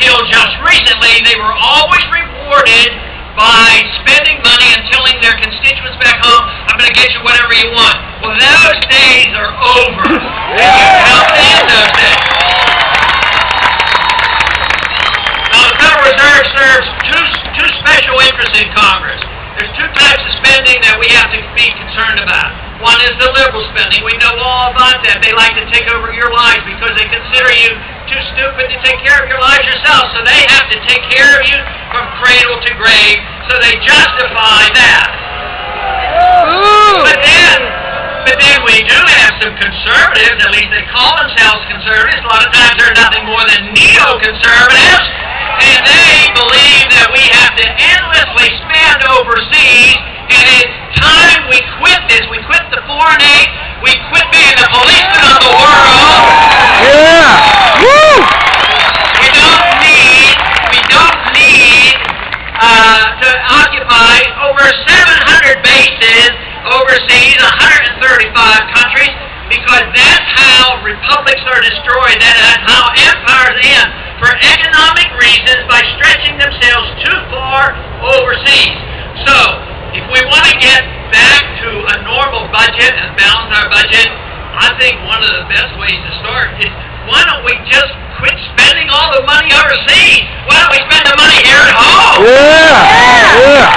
until just recently, they were always rewarded by spending money and telling their constituents back home, I'm going to get you whatever you want. Well, those days are over. And you have to end those days. Now, the Federal Reserve serves two special interests in Congress. There's two types of spending that we have to be concerned about. One is the liberal spending. We know all about that. They like to take over your lives because they consider you too stupid to take care of your lives yourself. So they have to take care of you from cradle to grave. So they justify that. But then we do have some conservatives, at least they call themselves conservatives. A lot of times they're nothing more than neoconservatives. And they believe that we have to endlessly spend overseas, and it's time we quit this. We quit the foreign aid. We quit being the policemen of the world. Yeah! Woo! We don't need to occupy over 700 bases overseas, 135 countries, because that's how republics are destroyed. That's how empires end. For economic reasons, by stretching themselves too far overseas. So, if we want to get back to a normal budget and balance our budget, I think one of the best ways to start is, why don't we just quit spending all the money overseas? Why don't we spend the money here at home? Yeah!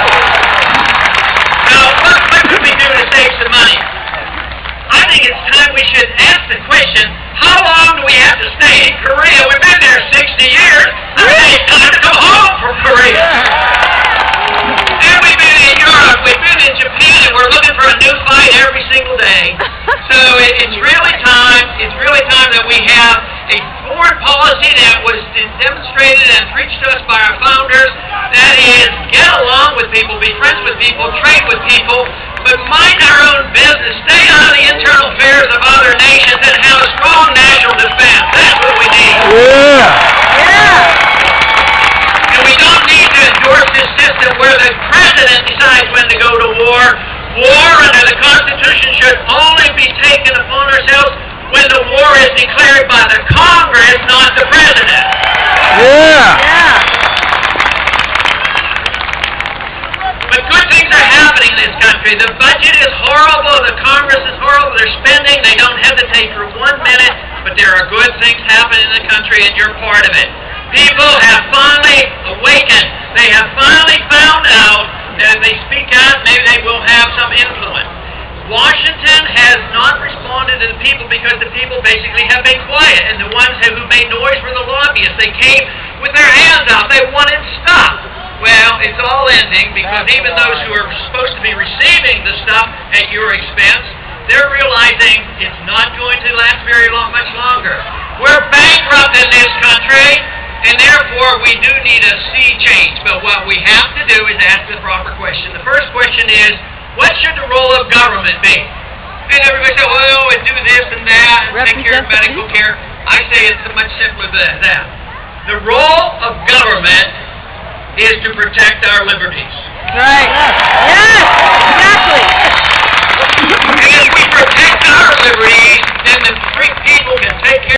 Now, what could we do to save some money? I think it's time we should ask the question, how long do we have to stay in Korea? We've been there 60 years. I think it's time to go home from Korea. And we've been in Europe, we've been in Japan, and we're looking for a new fight every single day. So it's really time that we have a foreign policy that was demonstrated and preached to us by our founders. That is, get along with people, be friends with people, trade with people, but mind our own business. Stay out of the internal affairs of other nations and have a strong national defense. That's what we need. And we don't need to endorse this system where the president decides when to go to war. War under the Constitution should only be taken upon ourselves when the war is declared by the Congress, not the president. But good things are happening in this country. The budget is horrible, the Congress is horrible, they're spending, they don't hesitate for 1 minute, but there are good things happening in the country and you're part of it. People have finally awakened. They have finally found out that if they speak out, maybe they will have some influence. Washington has not responded to the people because the people basically have been quiet, and the ones who made noise were the lobbyists. They came with their hands out. They wanted stuff. Well, it's all ending because even those who are supposed to be receiving the stuff at your expense, they're realizing it's not going to last much longer. We're bankrupt in this country, and therefore we do need a sea change. But what we have to do is ask the proper question. The first question is, what should the role of government be? And everybody says, well, we do this and that, and take care of medical care. I say it's much simpler than that. The role of government is to protect our liberties. Right. Yes, exactly. And if we protect our liberties, then the free people can take care